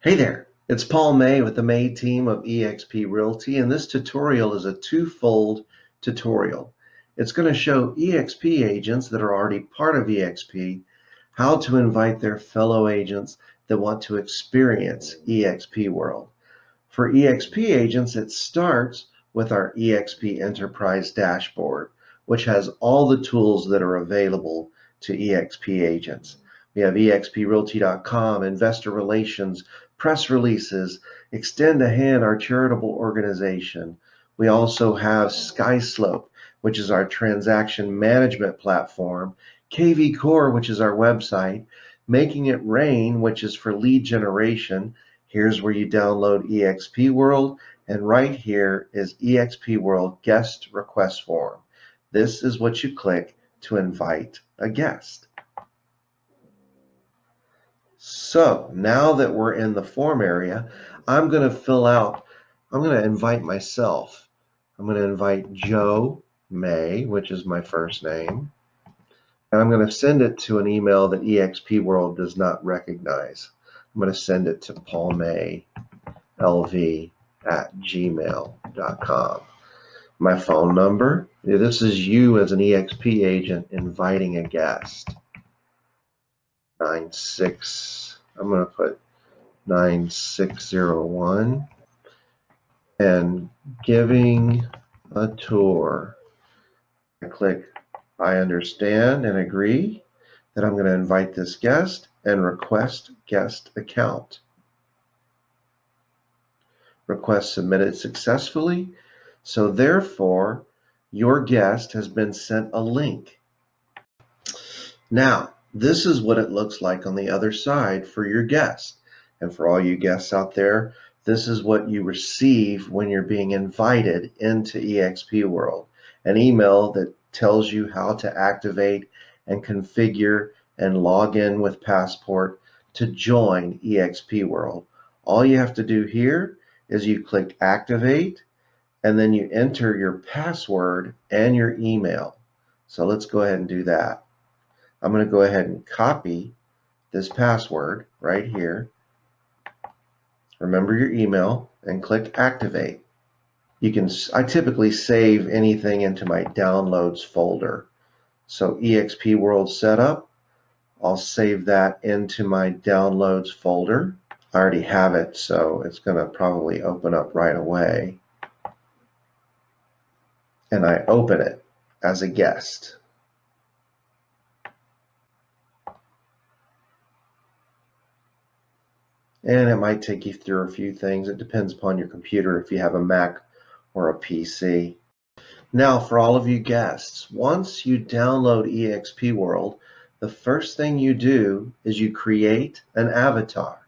Hey there, it's Paul May with the May team of eXp Realty, and this tutorial is a twofold tutorial. It's going to show eXp agents that are already part of eXp how to invite their fellow agents that want to experience eXp World. For eXp agents, it starts with our eXp Enterprise dashboard, which has all the tools that are available to eXp agents. We have exprealty.com, investor relations, press releases, Extend a Hand, our charitable organization. We also have SkySlope, which is our transaction management platform, KV Core, which is our website, Making It Rain, which is for lead generation. Here's where you download eXp World, and right here is eXp World guest request form. This is what you click to invite a guest. So now that we're in the form area, I'm going to invite myself. I'm going to invite Joe May, which is my first name, and I'm going to send it to an email that eXp World does not recognize. I'm going to send it to paulmaylv@gmail.com. My phone number, this is you as an eXp agent inviting a guest. I'm going to put 9601, and giving a tour. I click I understand and agree that I'm going to invite this guest and request guest account. Request submitted successfully. So therefore, your guest has been sent a link. Now, this is what it looks like on the other side for your guest. And for all you guests out there, this is what you receive when you're being invited into eXp World. An email that tells you how to activate and configure and log in with Passport to join eXp World. All you have to do here is you click activate, and then you enter your password and your email. So let's go ahead and do that. I'm going to go ahead and copy this password right here. Remember your email and click activate. I typically save anything into my downloads folder. So eXp World Setup, I'll save that into my downloads folder. I already have it, so it's going to probably open up right away. And I open it as a guest. And it might take you through a few things. It depends upon your computer if you have a Mac or a PC. Now, for all of you guests, once you download eXp World, the first thing you do is you create an avatar.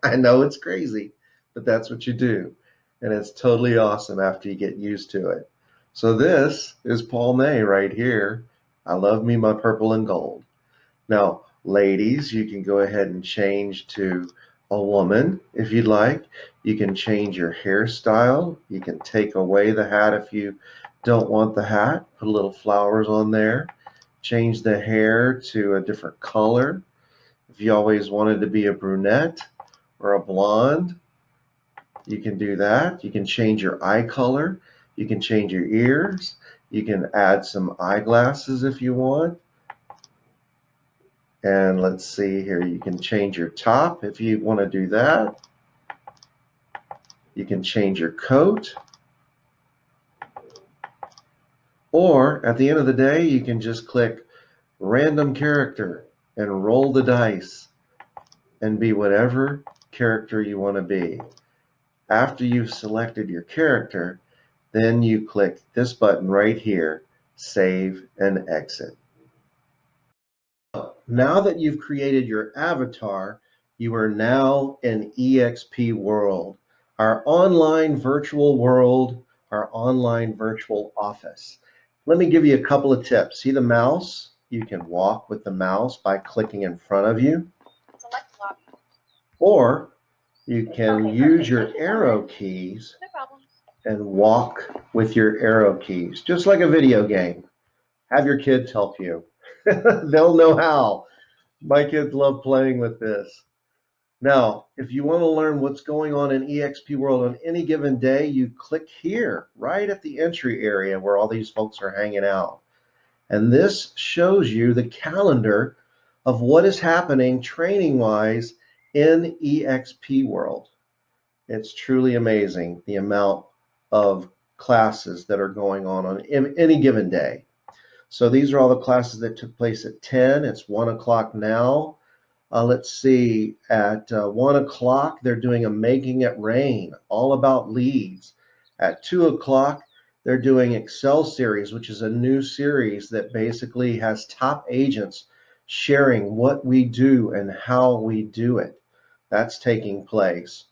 I know it's crazy, but that's what you do. And it's totally awesome after you get used to it. So this is Paul May right here. I love me my purple and gold. Now, ladies, you can go ahead and change to a woman if you'd like. You can change your hairstyle. You can take away the hat if you don't want the hat. Put a little flowers on there. Change the hair to a different color. If you always wanted to be a brunette or a blonde, you can do that. You can change your eye color. You can change your ears. You can add some eyeglasses if you want. And let's see here, you can change your top if you want to do that. You can change your coat. Or at the end of the day, you can just click random character and roll the dice and be whatever character you want to be. After you've selected your character, then you click this button right here, save and exit. Now that you've created your avatar, you are now in eXp World, our online virtual world, our online virtual office. Let me give you a couple of tips. See the mouse? You can walk with the mouse by clicking in front of you. Select lobby. Or you can use your arrow keys and walk with your arrow keys, just like a video game. Have your kids help you. They'll know how. My kids love playing with this. Now, if you want to learn what's going on in eXp World on any given day, you click here, right at the entry area where all these folks are hanging out. And this shows you the calendar of what is happening training-wise in eXp World. It's truly amazing the amount of classes that are going on any given day. So these are all the classes that took place at 10. It's 1 o'clock now. Let's see, at 1 o'clock, they're doing a Making It Rain, all about leads. At 2 o'clock, they're doing Excel series, which is a new series that basically has top agents sharing what we do and how we do it. That's taking place.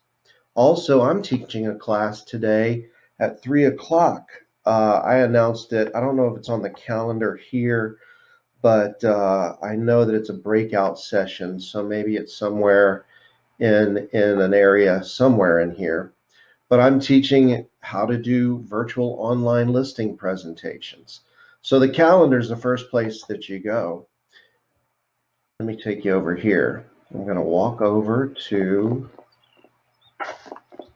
Also, I'm teaching a class today at 3 o'clock. I announced it. I don't know if it's on the calendar here, but I know that it's a breakout session, so maybe it's somewhere in an area somewhere in here. But I'm teaching how to do virtual online listing presentations. So the calendar is the first place that you go. Let me take you over here. I'm going to walk over to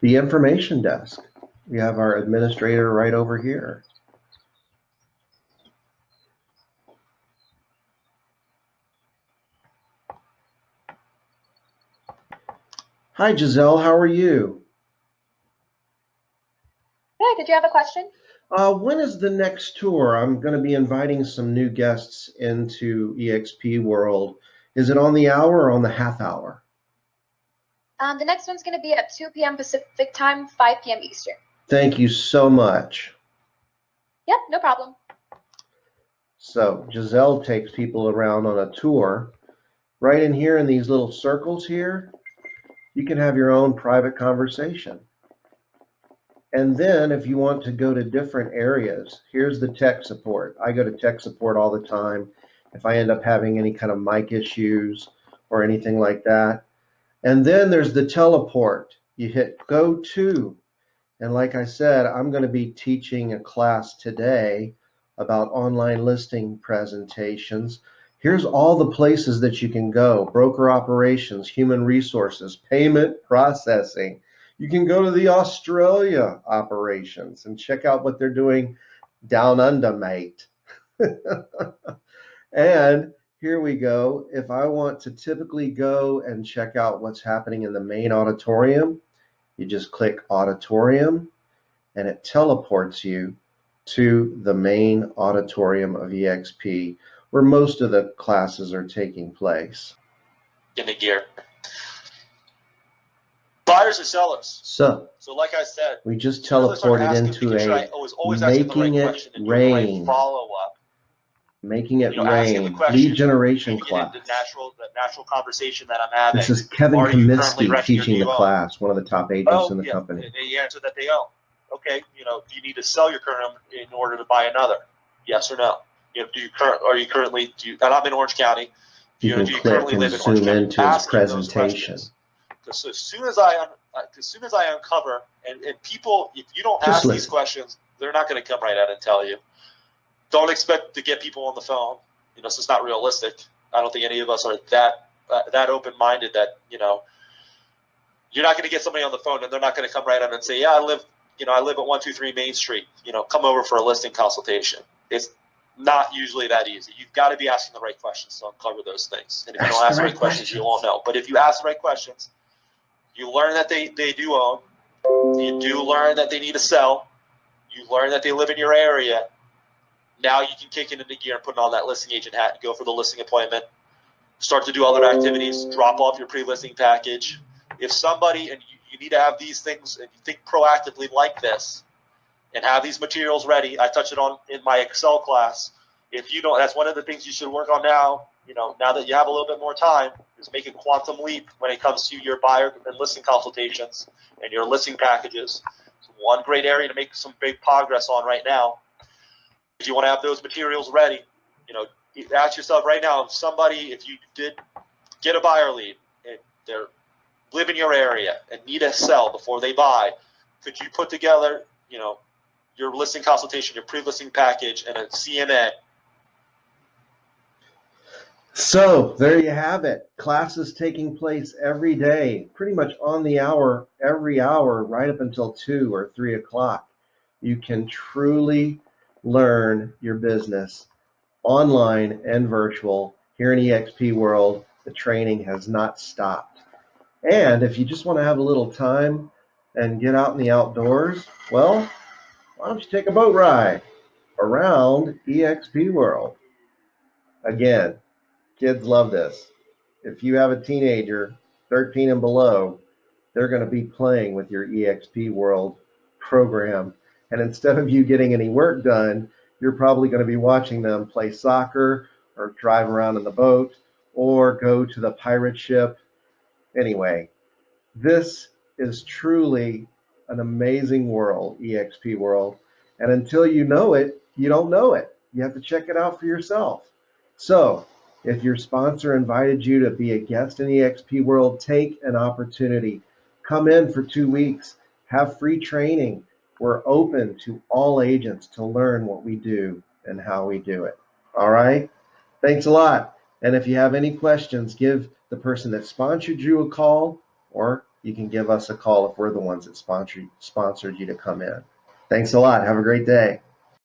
the information desk. We have our administrator right over here. Hi, Giselle. How are you? Hey, did you have a question? When is the next tour? I'm going to be inviting some new guests into eXp World. Is it on the hour or on the half hour? The next one's going to be at 2 p.m. Pacific time, 5 p.m. Eastern. Thank you so much. Yep, no problem. So Giselle takes people around on a tour. Right in here in these little circles here, you can have your own private conversation. And then if you want to go to different areas, here's the tech support. I go to tech support all the time. If I end up having any kind of mic issues or anything like that. And then there's the teleport. You hit go to. And like I said, I'm going to be teaching a class today about online listing presentations. Here's all the places that you can go: broker operations, human resources, payment processing. You can go to the Australia operations and check out what they're doing down under, mate. And here we go. If I want to typically go and check out what's happening in the main auditorium, you just click auditorium and it teleports you to the main auditorium of eXp, where most of the classes are taking place. In the gear. Buyers and sellers. So like I said, we just teleported into a Making It Rain. Follow-up. Making It Rain lead generation class. The natural conversation that I'm having. This is Kevin Comiskey teaching the class, one of the top agents in the company. The answer that they own. Okay, do you need to sell your current home in order to buy another? Yes or no? And I'm in Orange County. You can click and zoom into his presentation. Because as soon as I uncover, and people, if you don't ask these questions, they're not going to come right out and tell you. Don't expect to get people on the phone. It's just not realistic. I don't think any of us are that open-minded that you're not going to get somebody on the phone and they're not going to come right out and say, yeah, I live at 123 Main Street. Come over for a listing consultation. It's not usually that easy. You've got to be asking the right questions to uncover those things. And if you don't ask the right questions, you won't know. But if you ask the right questions, you learn that they do own. You do learn that they need to sell. You learn that they live in your area. Now you can kick it into gear and put on that listing agent hat and go for the listing appointment. Start to do other activities. Drop off your pre-listing package. If somebody, and you need to have these things, and you think proactively like this, and have these materials ready. I touch it on in my Excel class. If you don't, that's one of the things you should work on now. Now that you have a little bit more time, is make a quantum leap when it comes to your buyer and listing consultations and your listing packages. It's one great area to make some big progress on right now. If you want to have those materials ready, ask yourself right now, if you did get a buyer lead and they live in your area and need to sell before they buy, could you put together, your listing consultation, your pre-listing package, and a CMA? So there you have it. Classes taking place every day, pretty much on the hour, every hour, right up until 2 or 3 o'clock. You can truly learn your business online and virtual. Here in eXp World, the training has not stopped. And if you just want to have a little time and get out in the outdoors, well, why don't you take a boat ride around eXp World? Again, kids love this. If you have a teenager, 13 and below, they're going to be playing with your eXp World program. And instead of you getting any work done, you're probably going to be watching them play soccer or drive around in the boat or go to the pirate ship. Anyway, this is truly an amazing world, eXp World. And until you know it, you don't know it. You have to check it out for yourself. So, if your sponsor invited you to be a guest in eXp World, take an opportunity. Come in for 2 weeks, have free training. We're open to all agents to learn what we do and how we do it. All right? Thanks a lot. And if you have any questions, give the person that sponsored you a call, or you can give us a call if we're the ones that sponsored you to come in. Thanks a lot. Have a great day.